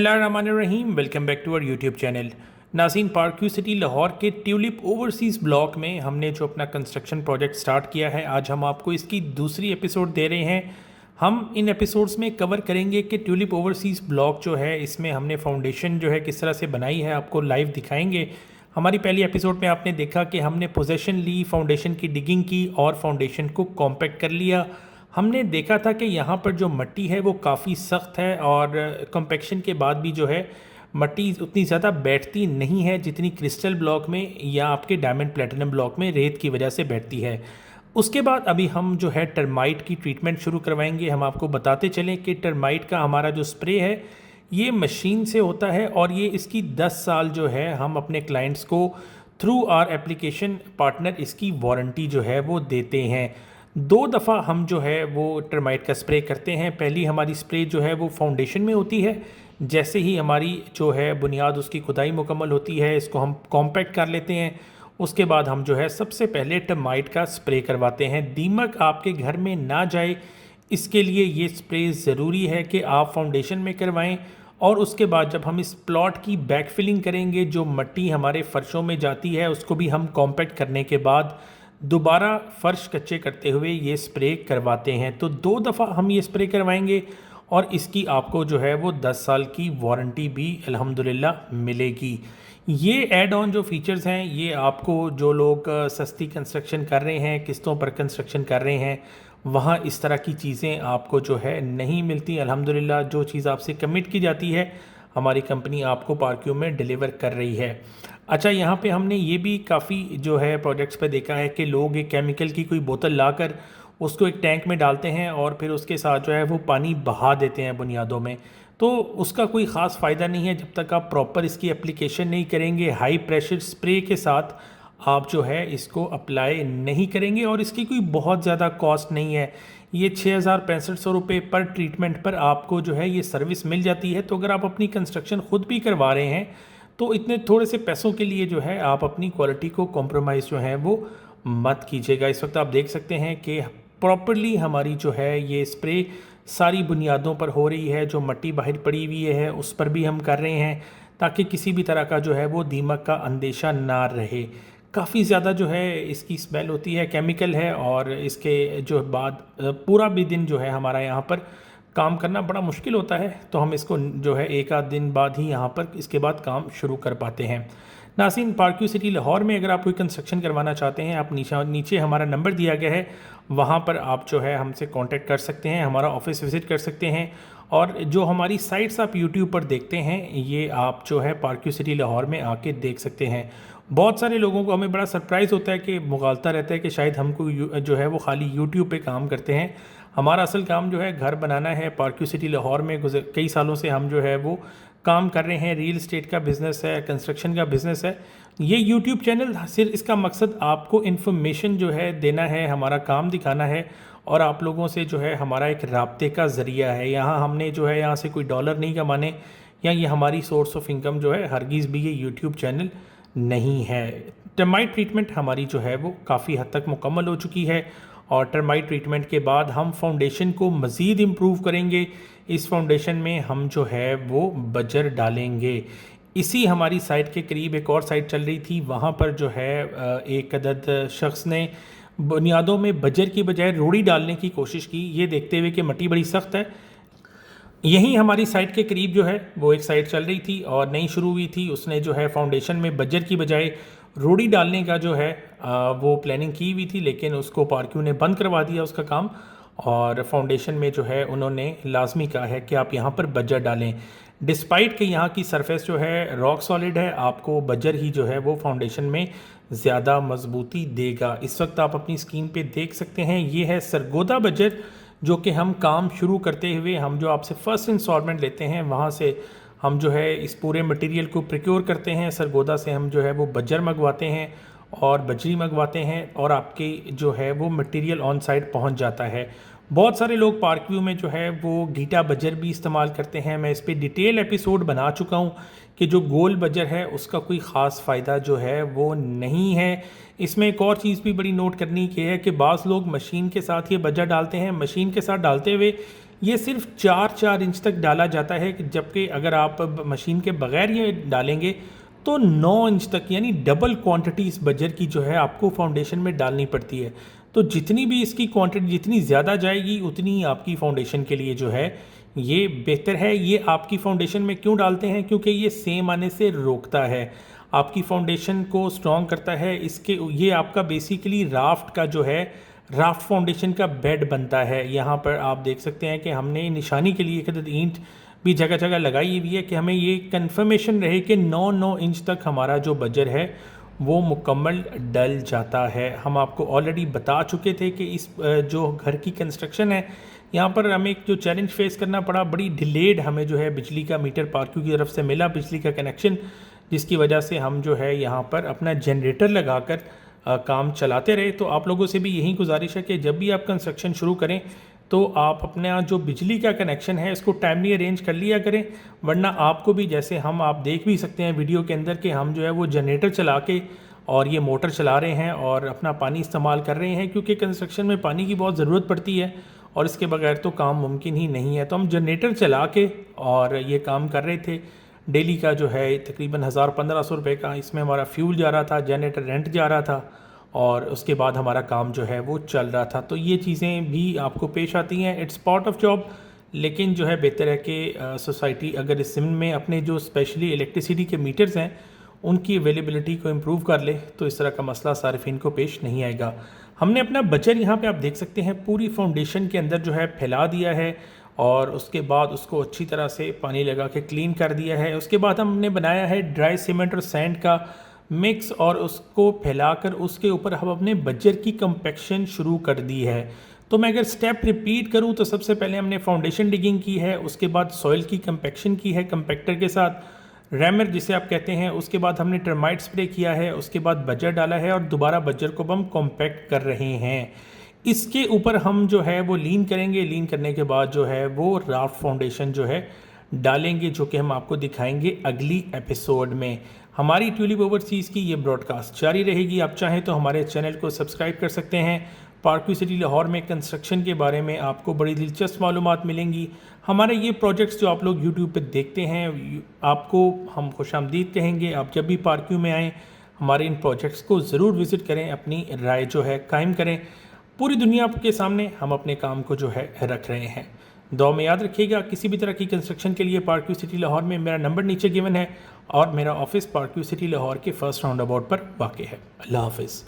बिस्मिल्लाहिर्रहमानिर्रहीम। Welcome back to our YouTube channel. नाज़रीन, Park View city Lahore के ट्यूलिप ओवरसीज़ ब्लॉक में हमने जो अपना कंस्ट्रक्शन प्रोजेक्ट स्टार्ट किया है, आज हम आपको इसकी दूसरी एपिसोड दे रहे हैं। हम इन एपिसोड्स में कवर करेंगे कि ट्यूलिप ओवरसीज़ ब्लॉक जो है, इसमें हमने फाउंडेशन जो है किस तरह से बनाई है, आपको लाइव दिखाएंगे। हमारी पहली एपिसोड में आपने देखा कि हमने पोजेसन ली, फाउंडेशन की डिगिंग की और फाउंडेशन को कॉम्पैक्ट कर लिया। हमने देखा था कि यहाँ पर जो मिट्टी है वो काफ़ी सख्त है और कॉम्पैक्शन के बाद भी जो है मिट्टी उतनी ज़्यादा बैठती नहीं है जितनी क्रिस्टल ब्लॉक में या आपके डायमंड प्लेटिनम ब्लॉक में रेत की वजह से बैठती है। उसके बाद अभी हम जो है टर्माइट की ट्रीटमेंट शुरू करवाएंगे। हम आपको बताते चलें कि टर्माइट का हमारा जो स्प्रे है ये मशीन से होता है और ये इसकी 10 साल जो है हम अपने क्लाइंट्स को थ्रू आर एप्लीकेशन पार्टनर इसकी वारंटी जो है वो देते हैं। 2 दफ़ा हम जो है वो टर्माइट का स्प्रे करते हैं। पहली हमारी स्प्रे जो है वो फाउंडेशन में होती है। जैसे ही हमारी जो है बुनियाद उसकी खुदाई मुकम्मल होती है, इसको हम कॉम्पैक्ट कर लेते हैं। उसके बाद हम जो है सबसे पहले टर्माइट का स्प्रे करवाते हैं। दीमक आपके घर में ना जाए, इसके लिए ये स्प्रे ज़रूरी है कि आप फाउंडेशन में करवाएं। और उसके बाद जब हम इस प्लॉट की बैक फिलिंग करेंगे, जो मिट्टी हमारे फ़र्शों में जाती है उसको भी हम कॉम्पैक्ट करने के बाद दोबारा फ़र्श कच्चे करते हुए ये स्प्रे करवाते हैं। तो 2 दफ़ा हम ये स्प्रे करवाएंगे और इसकी आपको जो है वो 10 साल की वारंटी भी अल्हम्दुलिल्लाह मिलेगी। ये ऐड ऑन जो फीचर्स हैं, ये आपको जो लोग सस्ती कंस्ट्रक्शन कर रहे हैं, किस्तों पर कंस्ट्रक्शन कर रहे हैं, वहाँ इस तरह की चीज़ें आपको जो है नहीं मिलती। अल्हम्दुलिल्लाह जो चीज़ आपसे कमिट की जाती है हमारी कंपनी आपको पार्कव्यू में डिलीवर कर रही है। अच्छा, यहाँ पे हमने ये भी काफ़ी जो है प्रोजेक्ट्स पे देखा है कि लोग एक केमिकल की कोई बोतल लाकर उसको एक टैंक में डालते हैं और फिर उसके साथ जो है वो पानी बहा देते हैं बुनियादों में। तो उसका कोई ख़ास फ़ायदा नहीं है जब तक आप प्रॉपर इसकी एप्लीकेशन नहीं करेंगे। हाई प्रेशर स्प्रे के साथ आप जो है इसको अप्लाई नहीं करेंगे और इसकी कोई बहुत ज़्यादा कॉस्ट नहीं है। ये 6,6500 रुपये पर ट्रीटमेंट पर आपको जो है ये सर्विस मिल जाती है। तो अगर आप अपनी कंस्ट्रक्शन ख़ुद भी करवा रहे हैं तो इतने थोड़े से पैसों के लिए जो है आप अपनी क्वालिटी को कॉम्प्रोमाइज़ जो है वो मत कीजिएगा। इस वक्त आप देख सकते हैं कि प्रॉपरली हमारी जो है ये स्प्रे सारी बुनियादों पर हो रही है। जो मिट्टी बाहर पड़ी हुई है उस पर भी हम कर रहे हैं ताकि किसी भी तरह का जो है वो दीमक का अंदेशा ना रहे। काफ़ी ज़्यादा जो है इसकी स्मेल होती है, केमिकल है और इसके जो बाद पूरा भी दिन जो है हमारा यहाँ पर काम करना बड़ा मुश्किल होता है। तो हम इसको जो है एक आध दिन बाद ही यहाँ पर इसके बाद काम शुरू कर पाते हैं। नाज़रीन, पार्कव्यू सिटी लाहौर में अगर आप कोई कंस्ट्रक्शन करवाना चाहते हैं, आप नीचे हमारा नंबर दिया गया है, वहाँ पर आप जो है हमसे कांटेक्ट कर सकते हैं, हमारा ऑफिस विज़िट कर सकते हैं। और जो हमारी साइट्स आप यूट्यूब पर देखते हैं, ये आप जो है पार्कव्यू सिटी लाहौर में आके देख सकते हैं। बहुत सारे लोगों को हमें बड़ा सरप्राइज़ होता है कि मुगालता रहता है कि शायद हमको जो है वो खाली यूट्यूब पे काम करते हैं। हमारा असल काम जो है घर बनाना है। पार्कव्यू सिटी लाहौर में कई सालों से हम जो है वो काम कर रहे हैं। रियल एस्टेट का बिज़नेस है, कंस्ट्रक्शन का बिज़नेस है। ये यूट्यूब चैनल सिर्फ इसका मकसद आपको इन्फॉर्मेशन जो है देना है, हमारा काम दिखाना है और आप लोगों से जो है हमारा एक राब्ते का ज़रिया है। यहाँ हमने जो है यहाँ से कोई डॉलर नहीं कमाने या ये हमारी सोर्स ऑफ इनकम जो है हरगिज़ भी ये यूट्यूब चैनल नहीं है। टर्माइट ट्रीटमेंट हमारी जो है वो काफ़ी हद तक मुकम्मल हो चुकी है और टर्माइट ट्रीटमेंट के बाद हम फाउंडेशन को मज़ीद इम्प्रूव करेंगे। इस फाउंडेशन में हम जो है वो बजर डालेंगे। इसी हमारी साइट के करीब एक और साइट चल रही थी, वहाँ पर जो है एक अदद शख्स ने बुनियादों में बजर की बजाय रोड़ी डालने की कोशिश की, ये देखते हुए कि मिट्टी बड़ी सख्त है। यहीं हमारी साइट के करीब जो है वो एक साइट चल रही थी और नई शुरू हुई थी। उसने जो है फाउंडेशन में बजर की बजाय रोड़ी डालने का जो है वो प्लानिंग की हुई थी, लेकिन उसको पार्कव्यू ने बंद करवा दिया उसका काम। और फाउंडेशन में जो है उन्होंने लाजमी कहा है कि आप यहाँ पर बजर डालें। डिस्पाइट कि यहाँ की सरफेस जो है रॉक सॉलिड है, आपको बजर ही जो है वो फाउंडेशन में ज़्यादा मजबूती देगा। इस वक्त आप अपनी स्क्रीन पे देख सकते हैं, ये है सरगोदा बजर, जो कि हम काम शुरू करते हुए हम जो आपसे फ़र्स्ट इंस्टॉलमेंट लेते हैं वहाँ से हम जो है इस पूरे मटेरियल को प्रोक्योर करते हैं। सरगोदा से हम जो है वो बजर मंगवाते हैं और बजरी मंगवाते हैं और आपकी जो है वो मटेरियल ऑन साइट पहुंच जाता है। बहुत सारे लोग पार्कव्यू में जो है वो गीटा बजर भी इस्तेमाल करते हैं। मैं इस पर डिटेल एपिसोड बना चुका हूँ कि जो गोल बजर है उसका कोई ख़ास फ़ायदा जो है वो नहीं है। इसमें एक और चीज़ भी बड़ी नोट करनी की है कि बाज़ लोग मशीन के साथ ये बजर डालते हैं, मशीन के साथ डालते हुए ये सिर्फ 4 इंच तक डाला जाता है, जबकि अगर आप मशीन के बगैर ये डालेंगे तो 9 इंच तक, यानी डबल क्वांटिटी इस बजर की जो है आपको फाउंडेशन में डालनी पड़ती है। तो जितनी भी इसकी क्वांटिटी जितनी ज़्यादा जाएगी उतनी आपकी फाउंडेशन के लिए जो है ये बेहतर है। ये आपकी फाउंडेशन में क्यों डालते हैं? क्योंकि ये सेम आने से रोकता है, आपकी फाउंडेशन को स्ट्रॉन्ग करता है। ये आपका बेसिकली राफ्ट का जो है राफ्ट फाउंडेशन का बेड बनता है। यहाँ पर आप देख सकते हैं कि हमने निशानी के लिए एक ईंट भी जगह जगह लगाई हुई है कि हमें ये कंफर्मेशन रहे कि 9 इंच तक हमारा जो बजर है वो मुकम्मल डल जाता है। हम आपको ऑलरेडी बता चुके थे कि इस जो घर की कंस्ट्रक्शन है यहाँ पर हमें एक जो चैलेंज फेस करना पड़ा, बड़ी डिलेड हमें जो है बिजली का मीटर पार्क्यू की तरफ से मिला, बिजली का कनेक्शन, जिसकी वजह से हम जो है यहाँ पर अपना जनरेटर लगाकर काम चलाते रहे। तो आप लोगों से भी यही गुजारिश है कि जब भी आप कंस्ट्रक्शन शुरू करें तो आप अपना जो बिजली का कनेक्शन है इसको टाइमली अरेंज कर लिया करें, वरना आपको भी, जैसे हम आप देख भी सकते हैं वीडियो के अंदर कि हम जो है वो जनरेटर चला के और ये मोटर चला रहे हैं और अपना पानी इस्तेमाल कर रहे हैं, क्योंकि कंस्ट्रक्शन में पानी की बहुत ज़रूरत पड़ती है और इसके बगैर तो काम मुमकिन ही नहीं है। तो हम जनरेटर चला के और ये काम कर रहे थे। डेली का जो है तकरीबन 1000-1500 रुपये का इसमें हमारा फ्यूल जा रहा था, जनरेटर रेंट जा रहा था और उसके बाद हमारा काम जो है वो चल रहा था। तो ये चीज़ें भी आपको पेश आती हैं, इट्स पार्ट ऑफ जॉब। लेकिन जो है बेहतर है कि सोसाइटी अगर इस ज़िम्न में अपने जो स्पेशली इलेक्ट्रिसिटी के मीटर्स हैं उनकी अवेलेबिलिटी को इम्प्रूव कर ले तो इस तरह का मसला सार्फिन को पेश नहीं आएगा। हमने अपना बजर यहाँ पे आप देख सकते हैं पूरी फाउंडेशन के अंदर जो है फैला दिया है और उसके बाद उसको अच्छी तरह से पानी लगा के क्लीन कर दिया है। उसके बाद हमने बनाया है ड्राई सीमेंट और सैंड का मिक्स और उसको फैलाकर उसके ऊपर हम अपने बजर की कंपैक्शन शुरू कर दी है। तो मैं अगर स्टेप रिपीट करूं तो सबसे पहले हमने फाउंडेशन डिगिंग की है, उसके बाद सॉइल की कंपैक्शन की है कंपैक्टर के साथ, रैमर जिसे आप कहते हैं, उसके बाद हमने टर्माइट स्प्रे किया है, उसके बाद बजर डाला है और दोबारा बजर को हम कॉम्पैक्ट कर रहे हैं। इसके ऊपर हम जो है वो लीन करेंगे, लीन करने के बाद जो है वो राफ्ट फाउंडेशन जो है डालेंगे, जो कि हम आपको दिखाएंगे अगली एपिसोड में। हमारी ट्यूलिप ओवरसीज़ की ये ब्रॉडकास्ट जारी रहेगी। आप चाहें तो हमारे चैनल को सब्सक्राइब कर सकते हैं। पार्क्यू सिटी लाहौर में कंस्ट्रक्शन के बारे में आपको बड़ी दिलचस्प मालूमात मिलेंगी। हमारे ये प्रोजेक्ट्स जो आप लोग यूट्यूब पे देखते हैं, आपको हम खुशामदीद कहेंगे। आप जब भी पार्क्यू में आएँ हमारे इन प्रोजेक्ट्स को ज़रूर विज़िट करें, अपनी राय जो है कायम करें। पूरी दुनिया के सामने हम अपने काम को जो है रख रहे हैं। दुआ में याद रखिएगा, किसी भी तरह की कंस्ट्रक्शन के लिए पार्क्यू सिटी लाहौर में मेरा नंबर नीचे गिवन है और मेरा ऑफिस पार्क्यू सिटी लाहौर के फर्स्ट राउंड अबाउट पर वाक़ है। अल्लाह हाफ़िज़।